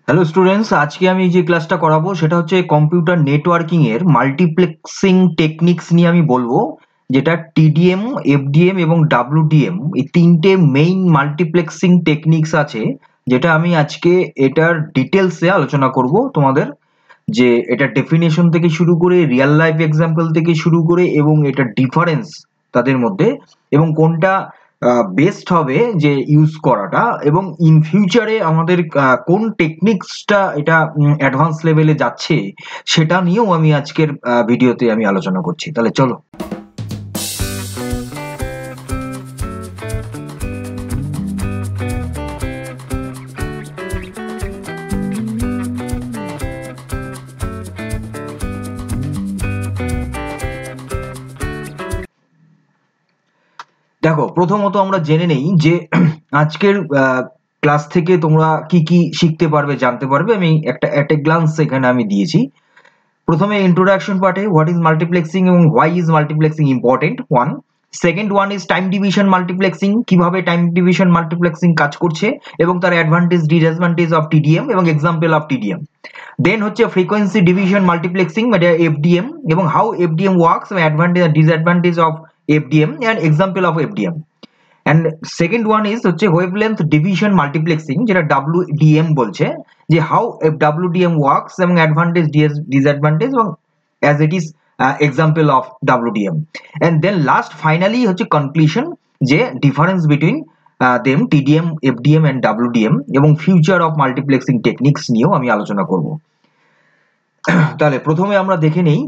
Hello students, আজকে আমি যে ক্লাসটা করাবো সেটা হচ্ছে কম্পিউটার নেটওয়ার্কিং এর মাল্টিপ্লেক্সিং টেকনিক্স নিয়ে আমি বলবো, যেটা টিডিএম, এফডিএম এবং ডাব্লিউডিএম এই তিনটে মেইন মাল্টিপ্লেক্সিং টেকনিক্স আছে, যেটা আমি আজকে এটার ডিটেলসে আলোচনা করব তোমাদের। যে এটা ডেফিনেশন থেকে শুরু করে রিয়েল লাইফ এক্সাম্পল থেকে শুরু করে এবং এটা ডিফারেন্স তাদের মধ্যে এবং কোনটা বেস্ট হবে যে ইউজ করাটা, এবং ইন ফিউচারে আমাদের কোন টেকনিক্সটা এটা অ্যাডভান্স লেভেলে যাচ্ছে সেটা নিয়েও আমি আজকের ভিডিওতে আমি আলোচনা করছি। তাহলে চলো। দেখো, প্রথমত আমরা জেনে নেই যে আজকের ক্লাস থেকে তোমরা কি কি শিখতে পারবে, জানতে পারবে। আমি একটা অ্যাট এ গ্লান্স এখানে আমি দিয়েছি। প্রথমে ইন্ট্রোডাকশন পার্টে হোয়াট ইজ মাল্টিপ্লেক্সিং এবং why is multiplexing important one. Second one is time division multiplexing, কিভাবে টাইম ডিভিশন মাল্টিপ্লেক্সিং কাজ করছে এবং তার অ্যাডভান্টেজ ডিসঅ্যাডভান্টেজ অফ টিডিএম এবং এক্সাম্পল অফ টিডিএম। দেন হচ্ছে ফ্রিকোয়েন্সি ডিভিশন মাল্টিপ্লেক্সিং মানে এফডিএম এবং হাউ এফডিএম ওয়ার্কস এবং অ্যাডভান্টেজ আর disadvantage of FDM and example of FDM. And second one is হচ্ছে ওয়েভলেন্থ ডিভিশন মাল্টিপ্লেক্সিং, যেটা ডাব্লিউডিএম বলছে, যে হাউ ডাব্লিউডিএম ওয়ার্কস এবং অ্যাডভান্টেজ ডিসঅ্যাডভান্টেজ এবং as it is example of WDM. And then last finally হচ্ছে conclusion, যে difference between them TDM, FDM and WDM এবং future of multiplexing techniques নিয়েও আমি আলোচনা করব। তাহলে প্রথমে আমরা দেখে নেই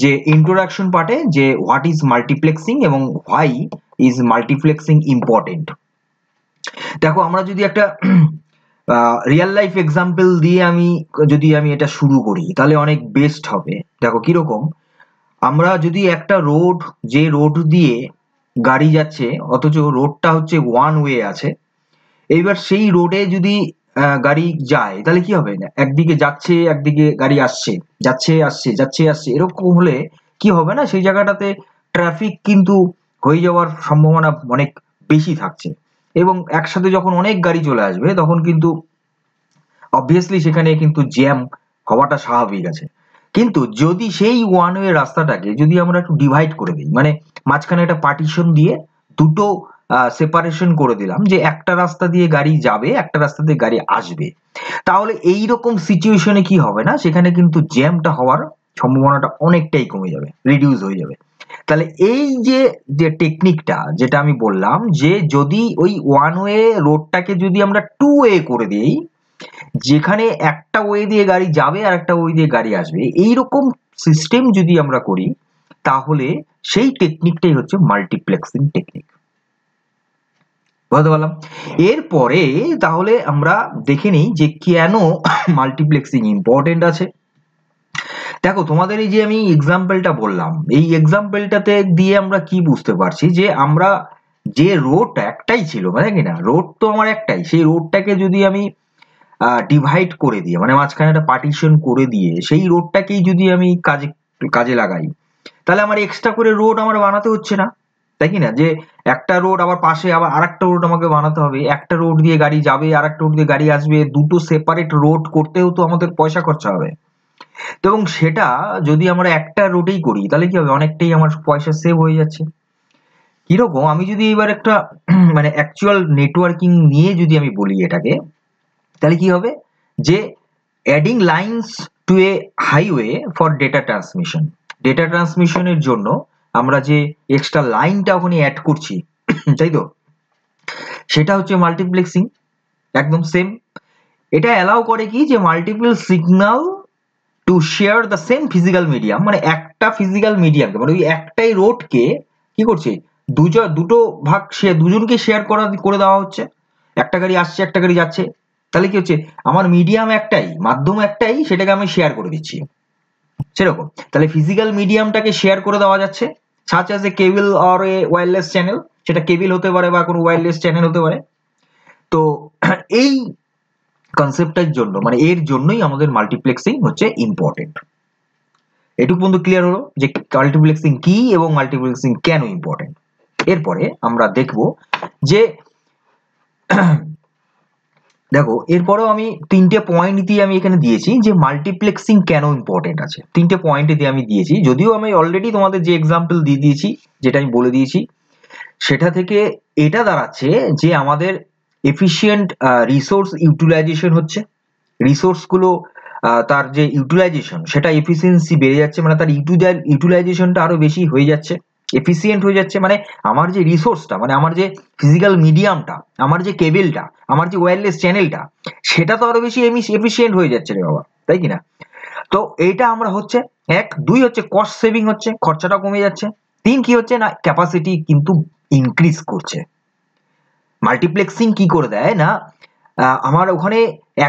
যে ইন্ট্রোডাকশন পার্টে যে হোয়াট ইজ মাল্টিপ্লেক্সিং এবং হোয়াই ইজ মাল্টিপ্লেক্সিং ইম্পর্টেন্ট। দেখো, আমরা যদি একটা রিয়েল লাইফ এক্সাম্পল দিয়ে যদি আমি এটা শুরু করি তাহলে অনেক বেস্ট হবে। দেখো কিরকম, আমরা যদি একটা রোড, যে রোড দিয়ে গাড়ি যাচ্ছে অথচ রোডটা হচ্ছে ওয়ান ওয়ে আছে, এইবার সেই রোডে যদি গাড়ি যায় তাহলে কি হবে, না একদিকে যাচ্ছে একদিকে গাড়ি আসছে, যাচ্ছে আসছে যাচ্ছে আসছে, এরকম হলে কি হবে না, সেই জায়গাটাতে ট্রাফিক কিন্তু হয়ে যাওয়ার সম্ভাবনা অনেক বেশি থাকছে। এবং একসাথে যখন অনেক গাড়ি চলে আসবে তখন কিন্তু অবভিয়াসলি সেখানে কিন্তু জ্যাম হওয়াটা স্বাভাবিক আছে। কিন্তু যদি সেই ওয়ান ওয়ে রাস্তাটাকে যদি আমরা একটু ডিভাইড করে দিই, মানে মাঝখানে একটা পার্টিশন দিয়ে দুটো সেপারেশন করে দিলাম, যে একটা রাস্তা দিয়ে গাড়ি যাবে, একটা রাস্তা দিয়ে গাড়ি আসবে, তাহলে এই রকম সিচুয়েশনে কি হবে না, সেখানে কিন্তু জ্যামটা হওয়ার সম্ভাবনাটা অনেকটাই কমে যাবে, রিডিউস হয়ে যাবে। তাহলে এই যে যে টেকনিকটা যেটা আমি বললাম, যে যদি ওই ওয়ান ওয়ে রোডটাকে যদি আমরা টু ওয়ে করে দিই, যেখানে একটা ওয়ে দিয়ে গাড়ি যাবে আর একটা ওয়ে দিয়ে গাড়ি আসবে, এইরকম সিস্টেম যদি আমরা করি তাহলে সেই টেকনিকটাই হচ্ছে মাল্টিপ্লেক্সিং টেকনিক। বুঝতে পারলাম? এরপরে তাহলে আমরা দেখে নিই যে কেন মাল্টিপ্লেক্সিং ইম্পর্টেন্ট আছে। দেখো, তোমাদের এই যে আমি এক্সাম্পলটা বললাম, এই এক্সাম্পলটাতে দিয়ে আমরা কি বুঝতে পারছি, যে আমরা যে রোড একটাই ছিল, মানে কি না, রোড তো আমার একটাই, সেই রোডটাকে যদি আমি ডিভাইড করে দিয়ে, মানে মাঝখানে একটা পার্টিশন করে দিয়ে সেই রোডটাকেই যদি আমি কাজে লাগাই, তাহলে আমার এক্সট্রা করে রোড আমার বানাতে হচ্ছে না, তাই কি না? যে একটা রোড আবার পাশে আবার আরেকটা রোড আমাকে বানাতে হবে, একটা রোড দিয়ে গাড়ি যাবে আর একটা রোড দিয়ে গাড়ি আসবে, দুটো সেপারেট রোড করতেও তো আমাদের পয়সা খরচা হবে। তো এবং সেটা যদি আমরা একটা রোডেই করি তাহলে কি হবে, অনেকটাই আমার পয়সা সেভ হয়ে যাচ্ছে। কিরকম, আমি যদি এবার একটা মানে অ্যাকচুয়াল নেটওয়ার্কিং নিয়ে যদি আমি বলি এটাকে, তাহলে কি হবে, যে adding lines to a highway for data transmission, data ট্রান্সমিশনের জন্য আমরা যে এক্সট্রা লাইনটা ওখানে অ্যাড করছি, তাই তো, সেটা হচ্ছে মাল্টিপ্লেক্সিং। একদম সেম। এটা অ্যালাউ করে কি, যে multiple signal to share the same physical medium, মানে একটা ফিজিক্যাল মিডিয়ামকে, মানে ওই একটাই রোডকে কি করছে, দুটো ভাগ দুজনকে শেয়ার করে দেওয়া হচ্ছে। একটা গাড়ি আসছে একটা গাড়ি যাচ্ছে, তাহলে কি হচ্ছে, আমার মিডিয়াম একটাই, মাধ্যম একটাই, সেটাকে আমি শেয়ার করে দিচ্ছি। সেরকম তাহলে ফিজিক্যাল মিডিয়ামটাকে শেয়ার করে দেওয়া যাচ্ছে, such as a cable or a wireless channel, সেটা কেবল হতে পারে বা কোনো ওয়্যারলেস চ্যানেল হতে পারে। তো এই কনসেপ্টের জন্য, মানে এর জন্যই আমাদের মাল্টিপ্লেক্সিং হচ্ছে ইম্পর্টেন্ট। এটুকু পর্যন্ত ক্লিয়ার হলো যে মাল্টিপ্লেক্সিং কি এবং মাল্টিপ্লেক্সিং কেন ইম্পর্টেন্ট। এরপরে আমরা দেখব যে দেখো এরপরেও আমি তিনটে পয়েন্ট দিয়ে আমি এখানে দিয়েছি যে মাল্টিপ্লেক্সিং কেন ইম্পর্টেন্ট আছে, তিনটে পয়েন্ট দিয়ে আমি দিয়েছি, যদিও আমি অলরেডি তোমাদের যে এক্সাম্পল দিয়ে দিয়েছি, যেটা আমি বলে দিয়েছি, সেটা থেকে এটা দাঁড়াচ্ছে যে আমাদের এফিশিয়েন্ট রিসোর্স ইউটিলাইজেশন হচ্ছে, রিসোর্স গুলো তার যে ইউটিলাইজেশন সেটা এফিসিয়েন্সি বেড়ে যাচ্ছে, মানে তার ইউটিলাইজেশনটা আরো বেশি হয়ে যাচ্ছে, এফিসিয়েন্ট হয়ে যাচ্ছে, মানে আমার যে রিসোর্সটা, মানে আমার যে ফিজিক্যাল মিডিয়ামটা, আমার যে কেবলটা, আমার যে ওয়্যারলেস চ্যানেলটা, সেটা তো আরো বেশি এফিসিয়েন্ট হয়ে যাচ্ছে রে বাবা, তাই কি না? তো এইটা আমরা হচ্ছে এক, দুই হচ্ছে কস্ট সেভিং হচ্ছে, খরচাটা কমে যাচ্ছে, তিন কি হচ্ছে না ক্যাপাসিটি কিন্তু ইনক্রিজ করছে। মাল্টিপ্লেক্সিং কি করে দেয় না আমার ওখানে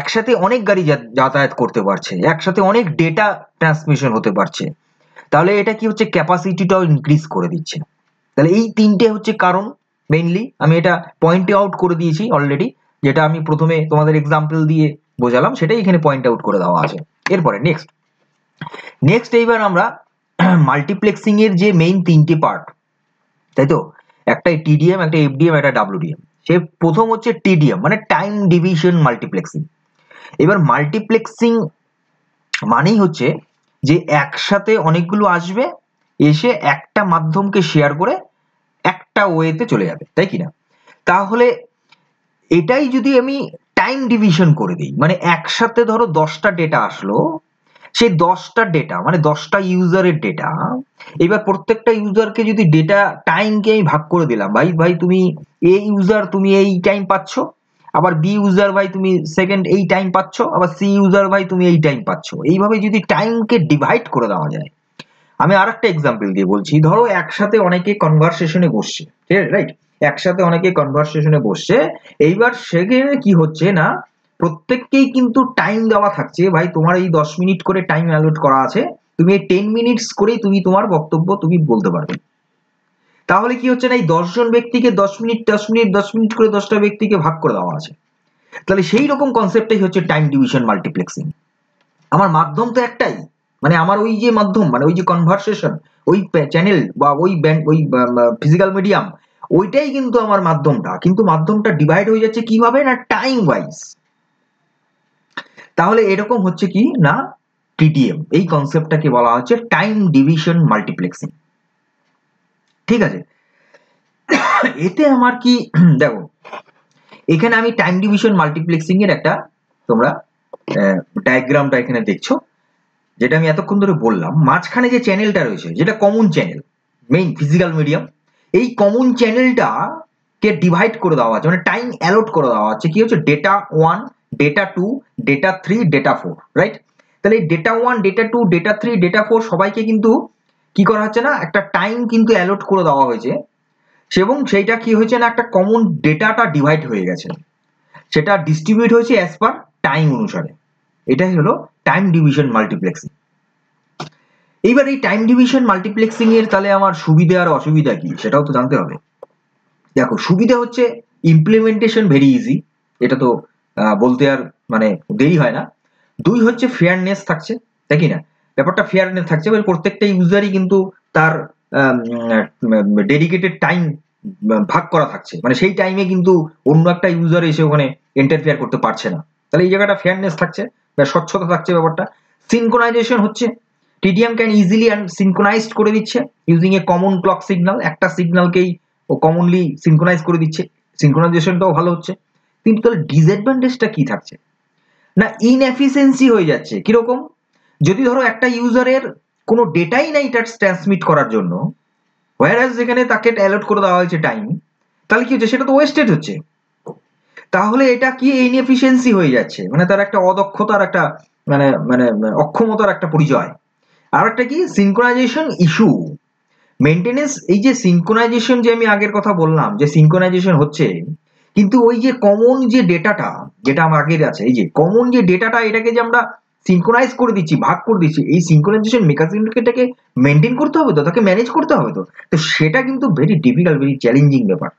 একসাথে অনেক গাড়ি যাতায়াত করতে পারছে, একসাথে অনেক ডেটা ট্রান্সমিশন হতে পারছে, তাহলে এটা কি হচ্ছে ক্যাপাসিটিটাও ইনক্রিজ করে দিচ্ছে। তাহলে এই তিনটে হচ্ছে কারণ, মেইনলি আমি এটা পয়েন্ট আউট করে দিয়েছি অলরেডি, যেটা আমি প্রথমে তোমাদের এক্সাম্পল দিয়ে বোঝালাম সেটাই এখানে পয়েন্ট আউট করে দেওয়া আছে। এরপরে নেক্সট এইবার আমরা মাল্টিপ্লেক্সিং এর যে মেইন তিনটে পার্ট, তাই তো, একটা টিডিএম, একটা এফডিএম, একটা ডাব্লিউডিএম। সে প্রথম হচ্ছে টিডিএম মানে টাইম ডিভিশন মাল্টিপ্লেক্সিং। এবার মাল্টিপ্লেক্সিং মানেই হচ্ছে যে একসাথে অনেকগুলো আসবে, এসে একটা মাধ্যমকে শেয়ার করে একটা ওয়েতে চলে যাবে, তাই কি না? তাহলে এটাই যদি আমি টাইম ডিভিশন করে দিই, মানে একসাথে ধরো 10টা ডেটা আসলো, সেই 10টা ডেটা মানে 10টা ইউজারের ডেটা, এবার প্রত্যেকটা ইউজারকে যদি ডেটা টাইমকে আমি ভাগ করে দিলাম, ভাই ভাই তুমি এ ইউজার তুমি এই টাইম পাচ্ছ, আবার বি ইউজার ভাই তুমি সেকেন্ড এই টাইম পাচ্ছ, আবার সি ইউজার ভাই তুমি এই টাইম পাচ্ছ, এইভাবে যদি টাইমকে ডিভাইড করে দেওয়া যায়। আমি আর একটা এক্সাম্পল দিয়ে বলছি, ধরো একসাথে অনেকে কনভারসেশনে বসছে, ঠিক আছে, রাইট, একসাথে অনেকে কনভারসেশনে বসছে, এইবার সেখানে কি হচ্ছে না প্রত্যেককেই কিন্তু টাইম দেওয়া থাকছে, ভাই তোমার এই 10 মিনিট করে টাইম অ্যালট করা আছে, তুমি এই 10 মিনিটস করেই তুমি তোমার বক্তব্য তুমি বলতে পারবে। তাহলে কি হচ্ছে না এই 10জন ব্যক্তিকে 10 মিনিট 10 মিনিট 10 মিনিট করে 10টা ব্যক্তিকে ভাগ করে দেওয়া আছে। তাহলে সেই রকম কনসেপ্টটাই হচ্ছে টাইম ডিভিশন মাল্টিপ্লেক্সিং। আমার মাধ্যম তো একটাই, মানে আমার ওই যে মাধ্যম মানে ওই যে কনভারসেশন, ওই চ্যানেল বা ওই ব্যান্ড ওই ফিজিক্যাল মিডিয়াম, ওইটাই কিন্তু আমার মাধ্যমটা, কিন্তু মাধ্যমটা ডিভাইড হয়ে যাচ্ছে কিভাবে না টাইম ওয়াইজ। তাহলে এরকম হচ্ছে কি না টিডিএম, এই কনসেপ্টটাকে বলা হচ্ছে টাইম ডিভিশন মাল্টিপ্লেক্সিং, ঠিক আছে? এতে আমার কি দেখো এখানে আমি টাইম ডিভিশন মাল্টিপ্লেক্সিং এর একটা তোমরা ডায়াগ্রামটা এখানে দেখছো, যেটা আমি এতক্ষণ ধরে বললাম, মাঝখানে যে চ্যানেলটা রয়েছে যেটা common channel main physical medium, এই কমন চ্যানেলটা কে ডিভাইড করে দেওয়া আছে, মানে টাইম অ্যালট করে দেওয়া আছে কি হচ্ছে data 1, data 2, data 3, data 4, right? তাহলে এই ডেটা 1, ডেটা 2, ডেটা 3, ডেটা 4 সবাইকে কিন্তু কি করা হচ্ছে না একটা টাইম কিন্তু অ্যালট করে দেওয়া হয়েছে, এবং সেইটা কি হয়েছে না একটা কমন ডেটাটা ডিভাইড হয়ে গেছে, সেটা ডিস্ট্রিবিউট হয়েছে অ্যাজ পার টাইম অনুসারে। এটাই হলো টাইম ডিভিশন মাল্টিপ্লেক্সিং। এইবার এই টাইম ডিভিশন মাল্টিপ্লেক্সিং এর তাহলে আমার সুবিধা আর অসুবিধা কি সেটাও তো জানতে হবে। দেখো সুবিধা হচ্ছে ইমপ্লিমেন্টেশন ভেরি ইজি, এটা তো বলতে আর মানে দেরি হয় না। দুই হচ্ছে ফেয়ারনেস থাকছে, তাই কি না? ব্যাপারটা ফেয়ারনেস থাকছে, প্রত্যেকটা ইউজারই কিন্তু তার ডেডিকেটেড টাইম ভাগ করা থাকছে, মানে সেই টাইমে কিন্তু অন্য একটা ইউজার এসে ওখানে ইন্টারফেয়ার করতে পারছে না, তাহলে এই জায়গাটা ফেয়ারনেস থাকছে বা স্বচ্ছতা থাকছে ব্যাপারটা। সিনক্রোনাইজেশন হচ্ছে TDM can easily and synchronised করে দিচ্ছে using a common clock signal, একটা সিগন্যালকেই ও কমনলি সিনক্রোনাইজ করে দিচ্ছে, সিনক্রোনাইজেশনটাও ভালো হচ্ছে। কিন্তু তাহলে ডিসঅ্যাডভান্টেজটা কি থাকছে না ইনএফিসিয়েন্সি হয়ে যাচ্ছে। কিরকম? যদি ধরো একটা ইউজারের কোনো ডেটাই নাই এটা ট্রান্সমিট করার জন্য, হোয়ারাস যেখানে তাকে অ্যালট করে দেওয়া হয়েছে টাইম, তাহলে কি হচ্ছে সেটা তো ওয়েস্টেড হচ্ছে। তাহলে এটা কি ইনএফিসিয়েন্সি হয়ে যাচ্ছে, মানে তার একটা অদক্ষতার একটা মানে মানে অক্ষমতার একটা পরিচয়। আর একটা কি সিনক্রোনাইজেশন ইস্যু মেইনটেনেন্স, এই যে সিনক্রোনাইজেশন যে আমি আগের কথা বললাম যে সিনক্রোনাইজেশন হচ্ছে, কিন্তু ওই যে কমন যে ডেটাটা যেটা আমার আগের আছে, এই যে কমন যে ডেটাটা এটাকে যে আমরা সিনক্রোনাইজ করে দিচ্ছি ভাগ করে দিচ্ছি, এই সিনক্রোনাইজেশন মেকানিজমটাকে মেনটেন করতে হবে তো, তাকে ম্যানেজ করতে হবে তো, তো সেটা কিন্তু ভেরি ডিফিকাল্ট ভেরি চ্যালেঞ্জিং ব্যাপার।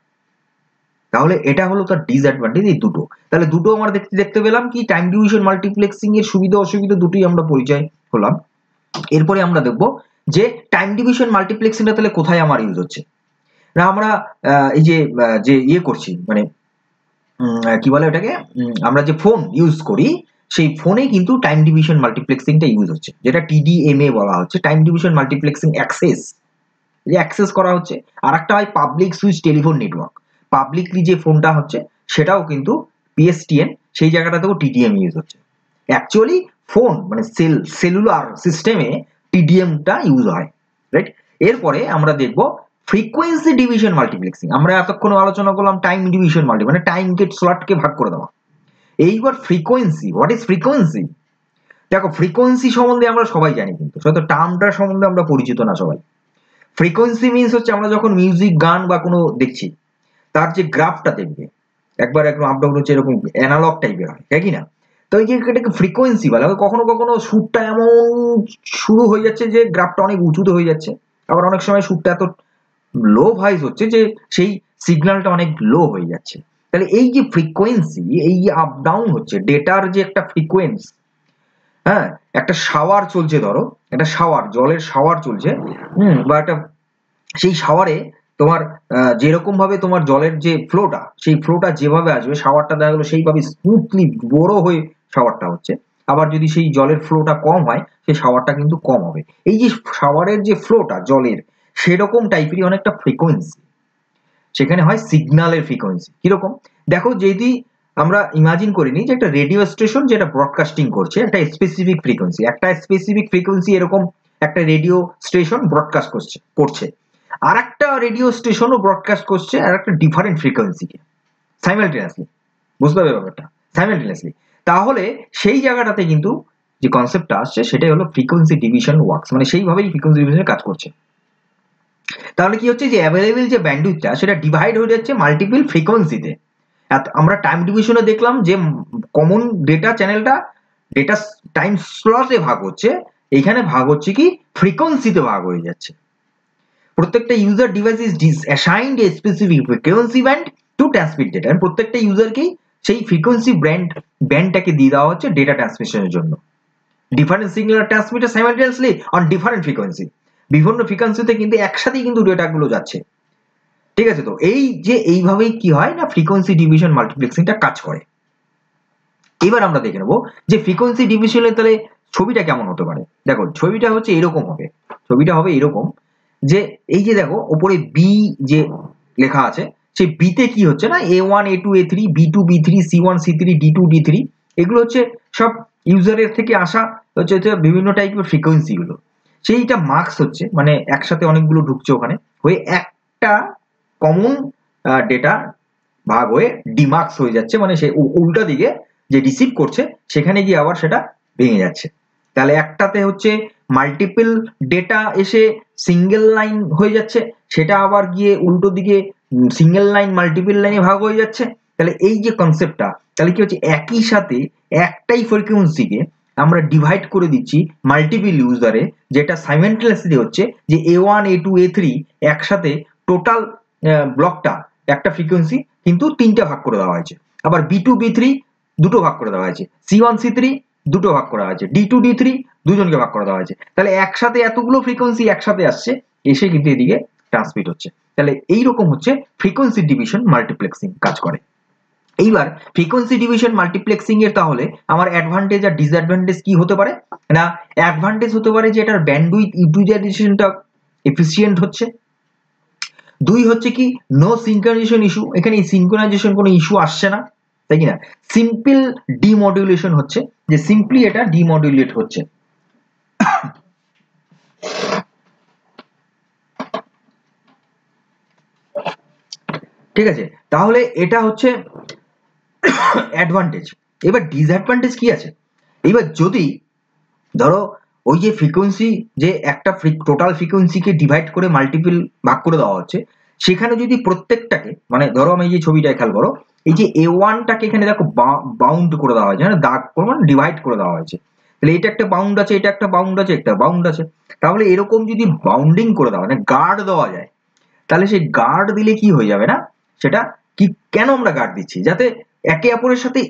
তাহলে এটা হলো তার ডিসঅ্যাডভান্টেজ এই দুটো। তাহলে দুটো আমরা দেখতে পেলাম কি টাইম ডিভিশন মাল্টিপ্লেক্সিং এর সুবিধা অসুবিধা দুটোই আমরা পরিচয় হলাম। এরপরে আমরা দেখব যে টাইম ডিভিশন মাল্টিপ্লেক্সিংটা তাহলে কোথায় আমার ইউজ হচ্ছে না। আমরা এই যে যে ইয়ে করছি মানে কি বলে ওটাকে, আমরা যে ফোন ইউজ করি সেই ফোনে কিন্তু টাইম ডিভিশন মাল্টিপ্লেক্সিংটা ইউজ হচ্ছে, যেটা টিডিএমএ বলা হচ্ছে, টাইম ডিভিশন মাল্টিপ্লেক্সিং অ্যাক্সেস, যে অ্যাক্সেস করা হচ্ছে। আর একটা হয় public switch telephone network, publicly যে ফোনটা হচ্ছে সেটাও কিন্তু পিএসটিএন, সেই জায়গাটাতেও টিডিএম ইউজ হচ্ছে। অ্যাকচুয়ালি ফোন মানে সেলুলার সিস্টেমে টিডিএমটা ইউজ হয়, রাইট। এরপরে আমরা দেখব ফ্রিকোয়েন্সি ডিভিশন মাল্টিপ্লেক্সিং। আমরা এতক্ষণ আলোচনা করলাম টাইম ডিভিশন মাল্টি, মানে টাইমকে স্লটকে ভাগ করে দেওয়া। এইবার ফ্রিকোয়েন্সি, হোয়াট ইজ ফ্রিকোয়েন্সি? দেখো ফ্রিকোয়েন্সি সম্বন্ধে আমরা সবাই জানি, কিন্তু হয়তো টার্মটার সম্বন্ধে আমরা পরিচিত না সবাই। ফ্রিকোয়েন্সি মিনস হচ্ছে আমরা যখন মিউজিক গান বা কোনো দেখছি তার যে গ্রাফটা দেখবে একবার একদম আপ ডাউন হচ্ছে, এরকম অ্যানালগ টাইপের হয়, তাই কি না? তো এই যে এটাকে ফ্রিকোয়েন্সি বলে। কখনো কখনো সুরটা এমন শুরু হয়ে যাচ্ছে যে গ্রাফটা অনেক উঁচুতে হয়ে যাচ্ছে, আবার অনেক সময় সুরটা এত লো ভয়েস হচ্ছে যে সেই সিগন্যালটা অনেক লো হয়ে যাচ্ছে। তাহলে এই যে ফ্রিকোয়েন্সি, এই যে আপ ডাউন হচ্ছে ডেটার যে একটা ফ্রিকোয়েন্সি, হ্যাঁ, একটা শাওয়ার চলছে, ধরো একটা শাওয়ার, জলের শাওয়ার চলছে, বা একটা সেই শাওয়ারে তোমার যেরকম ভাবে তোমার জলের যে ফ্লোটা, সেই ফ্লোটা যেভাবে আসবে শাওয়ারটা দেখা গেলো সেইভাবে স্মুথলি বড় হয়ে শাওয়ারটা হচ্ছে। আবার যদি সেই জলের ফ্লোটা কম হয় সেই শাওয়ারটা কিন্তু কম হবে। এই যে শাওয়ারের যে ফ্লোটা জলের, সেরকম টাইপেরই অনেকটা ফ্রিকোয়েন্সি সেখানে হয়, সিগন্যালের ফ্রিকোয়েন্সি। কিরকম দেখো, যদি আমরা ইমাজিন করে নিই যে একটা রেডিও স্টেশন যেটা ব্রডকাস্টিং করছে একটা স্পেসিফিক ফ্রিকোয়েন্সি, এরকম একটা রেডিও স্টেশন ব্রডকাস্ট করছে, আর একটা রেডিও স্টেশনও ব্রডকাস্ট করছে আর একটা ডিফারেন্ট ফ্রিকোয়েন্সিকে সাইমালটেনিয়াসলি। বুঝতে পারবে ব্যাপারটা? সাইমালটেনিয়াসলি। তাহলে সেই জায়গাটাতে কিন্তু যে কনসেপ্টটা আসছে সেটাই হলো ফ্রিকোয়েন্সি ডিভিশন ওয়ার্কস, মানে সেইভাবেই ফ্রিকোয়েন্সি ডিভিশন কাজ করছে। তাহলে কি হচ্ছে যে অ্যাভেলেবেল যে ব্যান্ডউইথটা সেটা ডিভাইড হয়ে যাচ্ছে মাল্টিপল ফ্রিকোয়েন্সিতে। আমরা টাইম ডিভিশনে দেখলাম যে কমন ডেটা চ্যানেলটা ডেটা টাইম স্লটে ভাগ হচ্ছে, এইখানে ভাগ হচ্ছে কি ফ্রিকোয়েন্সিতে ভাগ হয়ে যাচ্ছে। প্রত্যেকটা user device is assigned a specific frequency band to transmit data. প্রত্যেকটা ইউজারকেই সেই ফ্রিকোয়েন্সি ব্যান্ডটাকে দিয়ে দেওয়া হচ্ছে ডেটা ট্রান্সমিশনের জন্য। Different signal transmitter simultaneously on different frequency, বিভিন্ন ফ্রিকোয়েন্সিতে কিন্তু একসাথেই কিন্তু ডেটাগুলো যাচ্ছে, ঠিক আছে? তো এই যে এইভাবেই কি হয় না ফ্রিকোয়েন্সি ডিভিশন মাল্টিপ্লেক্সিংটা কাজ করে। এবার আমরা দেখে নেবো যে ফ্রিকোয়েন্সি ডিভিশনে তাহলে ছবিটা কেমন হতে পারে। দেখো ছবিটা হচ্ছে এরকম হবে, ছবিটা হবে এরকম যে এই যে দেখো ওপরে বি যে লেখা আছে, সেই বিতে কি হচ্ছে না A1 A2 A3 B2 B3 C1 C3 D2 D3, এগুলো হচ্ছে সব ইউজারের থেকে আসা হচ্ছে বিভিন্ন টাইপের ফ্রিকোয়েন্সি গুলো। সেইটা মার্কস হচ্ছে মানে একসাথে অনেকগুলো ঢুকছে ওখানে হয়ে একটা কমন ডেটা ভাগ হয়ে ডিমার্কস হয়ে যাচ্ছে, মানে সে উল্টা দিকে যে রিসিভ করছে সেখানে গিয়ে আবার সেটা ভেঙে যাচ্ছে। তাহলে একটাতে হচ্ছে মাল্টিপল ডেটা এসে সিঙ্গেল লাইন হয়ে যাচ্ছে, সেটা আবার গিয়ে উল্টো দিকে সিঙ্গেল লাইন মাল্টিপল লাইনে ভাগ হয়ে যাচ্ছে। তাহলে এই যে কনসেপ্টটা, তাহলে কি হচ্ছে একই সাথে একটাই ফ্রিকোয়েন্সিকে আমরা ডিভাইড করে দিচ্ছি মাল্টিপল ইউজারে, যেটা সাইমেন্টানেসলি হচ্ছে যে A1 A2 A3 একসাথে টোটাল ব্লকটা একটা ফ্রিকোয়েন্সি কিন্তু তিনটা ভাগ করে দেওয়া হয়েছে, আবার B2 B3 দুটো ভাগ করে দেওয়া হয়েছে, C1 C3 দুটো ভাগ করা হয়েছে, D2 D3 দুজনকে ভাগ করে দেওয়া হয়েছে। তাহলে একসাথে এতগুলো ফ্রিকোয়েন্সি একসাথে আসছে, এসে কিন্তু এদিকে ট্রান্সমিট হচ্ছে। তাহলে এইরকম হচ্ছে ফ্রিকোয়েন্সি ডিভিশন মাল্টিপ্লেক্সিং কাজ করে। এইবার ফ্রিকোয়েন্সি ডিভিশন মাল্টিপ্লেক্সিং এর তাহলে আমার অ্যাডভান্টেজ আর ডিসঅ্যাডভান্টেজ কি হতে পারে না? অ্যাডভান্টেজ হতে পারে যে এটার ব্যান্ডউইথ ইউটিলাইজেশনটা এফিসিয়েন্ট হচ্ছে। দুই হচ্ছে কি নো সিনক্রোনাইজেশন ইস্যু, এখানে সিনক্রোনাইজেশন কোনো ইস্যু আসছে না, তাই কি না? সিম্পল ডিমডুলেশন হচ্ছে, যে সিম্পলি এটা ডিমডুলেট হচ্ছে। ঠিক আছে, তাহলে এটা হচ্ছে অ্যাডভান্টেজ। এবার ডিসঅ্যাডভান্টেজ কি আছে? এবার যদি ধরো ওই যে ফ্রিকোয়েন্সি যে একটা টোটাল ফ্রিকোয়েন্সিকে ডিভাইড করে মাল্টিপল ভাগ করে দেওয়া হচ্ছে, সেখানে যদি প্রত্যেকটাকে মানে ধরো আমি এই যে ছবিটা খেয়াল করো, এই যে A1টাকে এখানে দেখো বাউন্ড করে দেওয়া হয়েছে, মানে দাগ করে মানে ডিভাইড করে দেওয়া হয়েছে। তাহলে এটা একটা বাউন্ড আছে, এটা একটা বাউন্ড আছে, একটা বাউন্ড আছে। তাহলে এরকম যদি বাউন্ডিং করে দেওয়া মানে গার্ড দেওয়া যায়, তাহলে সেই গার্ড দিলে কি হয়ে যাবে না, সেটা কি কেন আমরা গার্ড দিচ্ছি? যাতে একে অপরের সাথে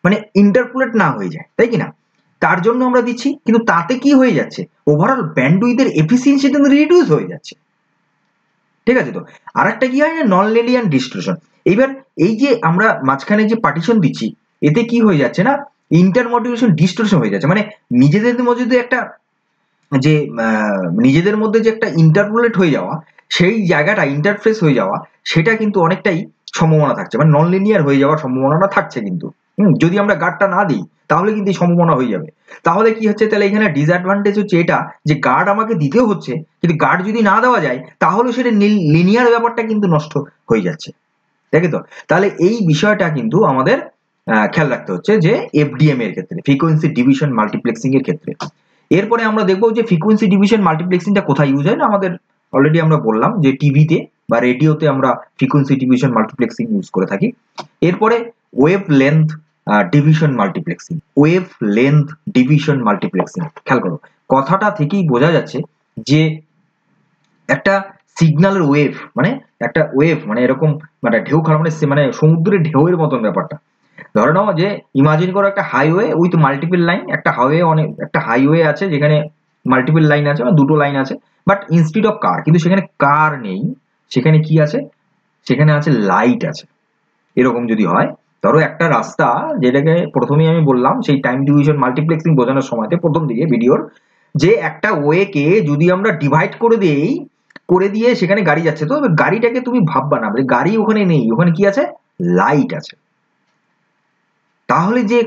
মানে ইন্টারপোলেট না হয়ে যায়, তাই কি না? তার জন্য আমরা দিচ্ছি, কিন্তু তাতে কি হয়ে যাচ্ছে ওভারঅল ব্যান্ডউইথের এফিসিয়েন্সি কিন্তু রিডিউস হয়ে যাচ্ছে, ঠিক আছে? তো আরেকটা কি হয় না নন লিনিয়ার ডিস্ট্রিবিউশন। এইবার এই যে আমরা মাঝখানে যে পার্টিশন দিচ্ছি, এতে কি হয়ে যাচ্ছে না, ইন্টারমডুলেশন ডিস্টরশন হয়ে যাচ্ছে, মানে নিজেদের মধ্যে একটা যে নিজেদের মধ্যে যে একটা ইন্টারপোলেট হয়ে যাওয়া, সেই জায়গাটা ইন্টারফেস হয়ে যাওয়া, সেটা কিন্তু অনেকটাই সম্ভাবনা থাকছে, মানে নন লিনিয়ার হয়ে যাওয়ার সম্ভাবনাটা থাকছে কিন্তু। যদি আমরা গার্ডটা না দিই তাহলে কিন্তু এই সম্ভাবনা হয়ে যাবে। তাহলে কি হচ্ছে, তাহলে এখানে ডিসঅ্যাডভান্টেজ হচ্ছে এটা যে গার্ড আমাকে দিতেও হচ্ছে, কিন্তু গার্ড যদি না দেওয়া যায় তাহলে সেটা লিনিয়ার ব্যাপারটা কিন্তু নষ্ট হয়ে যাচ্ছে, দেখে তো। তাহলে এই বিষয়টা কিন্তু আমাদের খেয়াল রাখতে হচ্ছে যে এফডিএম এর ক্ষেত্রে, ফ্রিকোয়েন্সি ডিভিশন মাল্টিপ্লেক্সিং এর ক্ষেত্রে। এরপরে আমরা দেখবো যে ফ্রিকোয়েন্সি ডিভিশন মাল্টিপ্লেক্সিংটা কোথায় ইউজ হয় না, আমাদের অলরেডি আমরা বললাম যে টিভিতে বা রেডিওতে আমরা ফ্রিকোয়েন্সি ডিভিশন মাল্টিপ্লেক্সিং ইউজ করে থাকি। এরপরে wave length division multiplexing, wave length division multiplexing. খেয়াল করো, কথাটা থেকেই বোঝা যাচ্ছে যে একটা সিগন্যালের ওয়েভ, মানে একটা ওয়েভ মানে এরকম মানে ঢেউ খেলা, মানে সমুদ্রের ঢেউয়ের মতন ব্যাপারটা। ধরে নাও যে ইমাজিন করো একটা হাইওয়ে উইথ মাল্টিপল লাইন, একটা হাইওয়ে আছে যেখানে মাল্টিপল লাইন আছে, মানে দুটো লাইন আছে, বাট ইনস্টিড অফ কার, কিন্তু সেখানে কার নেই, সেখানে কি আছে, সেখানে আছে লাইট আছে। এরকম যদি হয়, ধরো একটা রাস্তা, যেটাকে প্রথমেই আমি বললাম সেই টাইম ডিভিশন মাল্টিপ্লেক্সিং বোঝানোর সময়তে প্রথম দিকে ভিডিওর, যে একটা ওয়েকে যদি আমরা ডিভাইড করে দিয়ে সেখানে গাড়ি যাচ্ছে, তো গাড়িটাকে তুমি ভাববা না গাড়ি ওখানে নেই, ওখানে কি আছে, লাইট আছে। তাহলে যে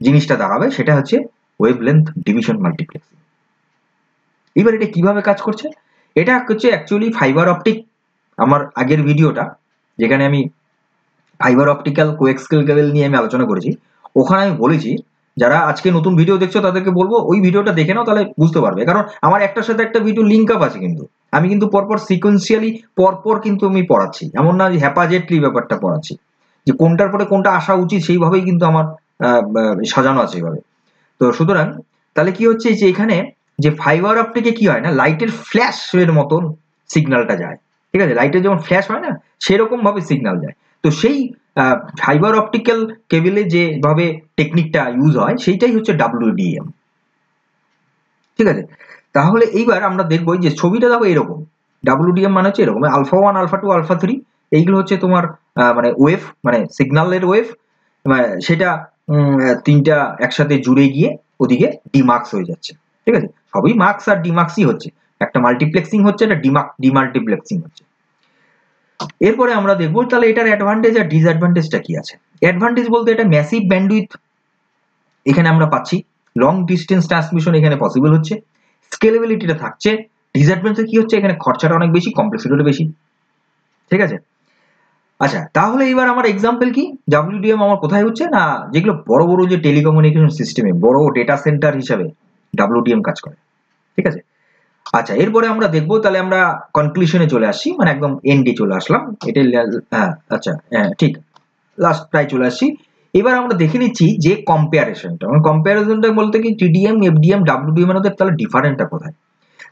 জিনিসটা দাঁড়াবে সেটা হচ্ছে ওয়েভলেন্থ ডিভিশন মাল্টিপ্লেক্সিং। এবার এটা কিভাবে কাজ করছে, এটা হচ্ছে অ্যাকচুয়ালি ফাইবার অপটিক, আমার আগের ভিডিওটা যেখানে আমি ফাইবার অপটিক্যাল কোএক্সিয়াল কেবল নিয়ে আমি আলোচনা করেছি, ওখানে আমি বলেছি, যারা আজকে নতুন ভিডিও দেখছো তাদেরকে বলবো ওই ভিডিওটা দেখে নাও, তাহলে বুঝতে পারবে। কারণ আমার একটার সাথে একটা ভিডিও লিঙ্ক আপ আছে, কিন্তু আমি কিন্তু পরপর সিকোয়েন্সিয়ালি পরপর কিন্তু আমি পড়াচ্ছি, এমন না যে হ্যাপাজেটলি ব্যাপারটা পড়াচ্ছি, যে কোনটার পরে কোনটা আসা উচিত সেইভাবেই কিন্তু আমার সাজানো আছে এইভাবে। তো সুতরাং তাহলে কি হচ্ছে যে এখানে যে ফাইবার অপটিকে কি হয় না, লাইটের ফ্ল্যাশ এর মতন সিগন্যালটা যায়, ঠিক আছে, লাইটের যেমন ফ্ল্যাশ হয় না সেরকম ভাবে সিগন্যাল যায়। তো সেই ফাইবার অপটিক্যাল কেবলে যেভাবে টেকনিকটা ইউজ হয় সেইটাই হচ্ছে ডাব্লিউডিএম, ঠিক আছে। তাহলে এইবার আমরা দেখবো যে ছবিটা দেখো এরকম, ডাব্লিউডিএম মানে হচ্ছে এরকম, আলফা 1 আলফা 2 আলফা 3, এইগুলো হচ্ছে তোমার মানে ওয়েভ, মানে সিগন্যালের ওয়েভ, সেটা তিনটা একসাথে জুড়ে গিয়ে ওদিকে ডিমার্কস হয়ে যাচ্ছে, ঠিক আছে, সবই মার্কস আর ডিমার্কসই হচ্ছে, একটা মাল্টিপ্লেক্সিং হচ্ছে, একটা ডিমাল্টিপ্লেক্সিং হচ্ছে। এরপরে আমরা দেখবো তাহলে এটার অ্যাডভান্টেজ আর ডিসঅ্যাডভান্টেজটা কি আছে। অ্যাডভান্টেজ বলতে এটা ম্যাসিভ ব্যান্ডউইথ এখানে আমরা পাচ্ছি, লং ডিস্টেন্স ট্রান্সমিশন এখানে পসিবল হচ্ছে, স্কেলেবিলিটিটা থাকছে। ডিসঅ্যাডভান্টেজ কি হচ্ছে, এখানে খরচাটা অনেক বেশি, কমপ্লেক্সিটিটা বেশি, ঠিক আছে। আচ্ছা, তাহলে এবার আমার এক্সাম্পল কি, ডাব্লিউডিএম আমার কোথায় হচ্ছে না, যেগুলো বড় বড় যে টেলিকমিউনিকেশন সিস্টেমে বড় ডেটা সেন্টার হিসাবে ডাব্লিউডিএম কাজ করে, ঠিক আছে। আচ্ছা, এরপরে আমরা দেখবো, তাহলে আমরা কনক্লুশনে চলে আসছি, মানে একদম এন্ডে চলে আসলাম, এটা হ্যাঁ আচ্ছা হ্যাঁ ঠিক, লাস্ট প্রায় চলে আসছি। এবার আমরা দেখে নিচ্ছি যে কম্পারিজনটা বলতে কি টিডিএম, এফডিএম, ডাব্লিউডিএম এর মধ্যে তাহলে ডিফারেন্টটা কোথায়।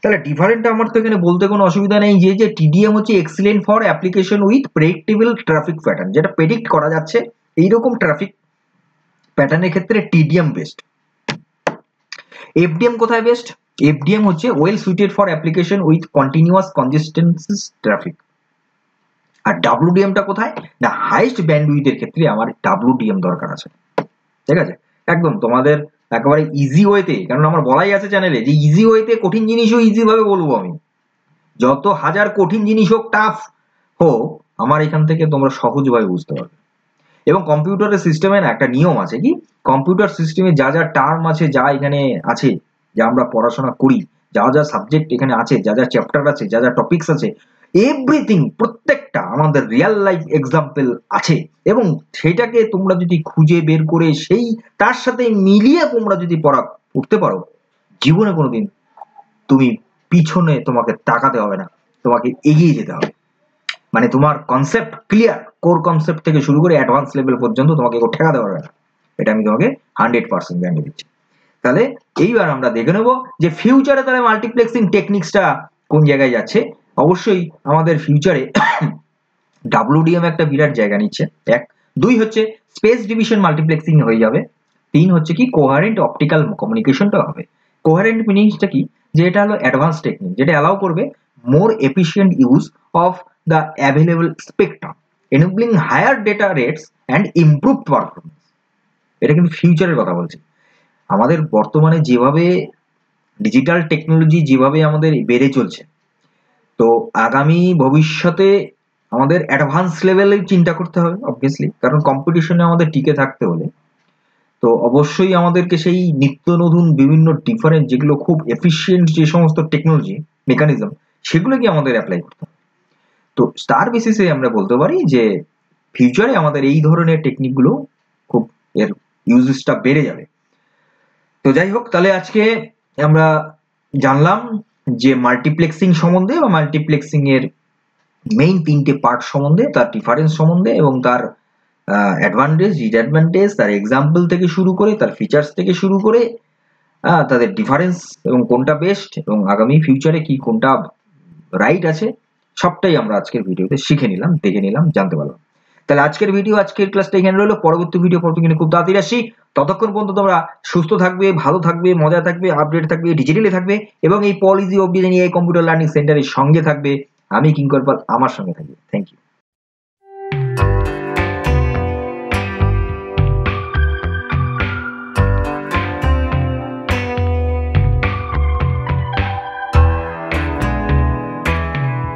তাহলে ডিফারেন্টটা আমার তো এখানে বলতে কোনো অসুবিধা নেই, যে টিডিএম হচ্ছে excellent for application with predictable traffic pattern, যেটা প্রেডিক্ট করা যাচ্ছে এইরকম ট্রাফিক প্যাটার্নের ক্ষেত্রে টিডিএম বেস্ট। এফডিএম কোথায় বেস্ট, এফডিএম হচ্ছে well suited for application with continuous consistency traffic. আর ডাব্লিউডিএমটা কোথায় না, হাইস্ট ব্যান্ডউইথের ক্ষেত্রে আমার ডাব্লিউডিএম দরকার আছে, ঠিক আছে, একদম তোমাদের একেবারে ইজি ওয়েতে, কারণ আমার বলাই আছে চ্যানেলে যে ইজি ওয়েতে কঠিন জিনিসও ইজি ভাবে বলবো আমি, যত হাজার কঠিন জিনিস হোক, টাফ হোক, আমার এখান থেকে তোমরা সহজভাবে বুঝতে পারবে। এবং কম্পিউটারের সিস্টেমে না একটা নিয়ম আছে, কি কম্পিউটার সিস্টেমে যা যা টার্ম আছে, যা এখানে আছে, যা আমরা পড়াশোনা করি, যা যা সাবজেক্ট এখানে আছে, যা যা চ্যাপ্টার আছে, যা যা টপিকস আছে, এভরিথিং প্রত্যেকটা আমাদের রিয়েল লাইফ এক্সাম্পল আছে, এবং সেটাকে তোমরা যদি খুঁজে বের করে সেই তার সাথে মিলিয়ে তোমরা যদি পড়তে পারো, জীবনে কোনোদিন তুমি পিছনে তোমাকে তাকাতে হবে না, তোমাকে এগিয়ে যেতে হবে। মানে তোমার কনসেপ্ট ক্লিয়ার, কোর কনসেপ্ট থেকে শুরু করে অ্যাডভান্স লেভেল পর্যন্ত তোমাকে কেউ ঠেকাতে পারবে না, এটা আমি তোমাকে 100% গ্যারান্টি দিচ্ছি। তাহলে এইবার আমরা দেখে নেবো যে ফিউচারে তাহলে মাল্টিপ্লেক্সিং টেকনিক্সটা কোন জায়গায় যাচ্ছে। অবশ্যই আমাদের ফিউচারে ডাব্লিউডিএম একটা বিরাট জায়গা নিচ্ছে, এক। দুই হচ্ছে স্পেস ডিভিশন মাল্টিপ্লেক্সিং হয়ে যাবে। তিন হচ্ছে কি কোহারেন্ট অপটিক্যাল কমিউনিকেশনটা হবে। কোহারেন্ট মিনিংসটা কি, যে এটা হলো অ্যাডভান্স টেকনিক যেটা অ্যালাউ করবে more efficient use of the available spectrum. enabling higher data rates and improved performance। এটা কিন্তু ফিউচারের কথা বলছে। আমাদের বর্তমানে যেভাবে ডিজিটাল টেকনোলজি যেভাবে আমাদের বেড়ে চলছে, তো আগামী ভবিষ্যতে আমাদের অ্যাডভান্স লেভেলে চিন্তা করতে হবে অবভিয়াসলি, কারণ কম্পিটিশনে আমাদের টিকে থাকতে হলে তো অবশ্যই আমাদেরকে সেই নিত্য নতুন বিভিন্ন ডিফারেন্ট যেগুলো খুব এফিশিয়েন্ট যে সমস্ত টেকনোলজি মেকানিজম সেগুলোকে আমাদের অ্যাপ্লাই করতে হবে। তো তার বেসিসে আমরা বলতে পারি যে ফিউচারে আমাদের এই ধরনের টেকনিকগুলো খুব এর ইউজেসটা বেড়ে যাবে। তো যাই হোক, তাহলে আজকে আমরা জানলাম যে মাল্টিপ্লেক্সিং সম্বন্ধে বা মাল্টিপ্লেক্সিং এর মেইন 3টে পার্ট সম্বন্ধে, তার ডিফারেন্স সম্বন্ধে এবং তার অ্যাডভান্টেজ, ডিসঅ্যাডভান্টেজ, তার এক্সাম্পল থেকে শুরু করে তার ফিচার্স থেকে শুরু করে তাদের ডিফারেন্স এবং কোনটা বেস্ট এবং আগামী ফিউচারে কি কোনটা রাইট আছে সবটাই আমরা আজকের ভিডিওতে শিখে নিলাম, দেখে নিলাম, জানতে পারলাম। তাহলে আজকের ক্লাসটা এখানে রইলো। পরবর্তী ভিডিও কিন্তু খুব তাড়াতাড়ি আসি। ততক্ষণ পর্যন্ত তোমরা সুস্থ থাকবে, ভালো থাকবে, মজা থাকবে, আপডেট থাকবে, ডিজিটালি থাকবে এবং এই পলিজি অফ ডিজাইন এই কম্পিউটার লার্নিং সেন্টারের সঙ্গে থাকবে। আমি কিঙ্কর পাল, আমার সঙ্গে থাকবে। Thank you.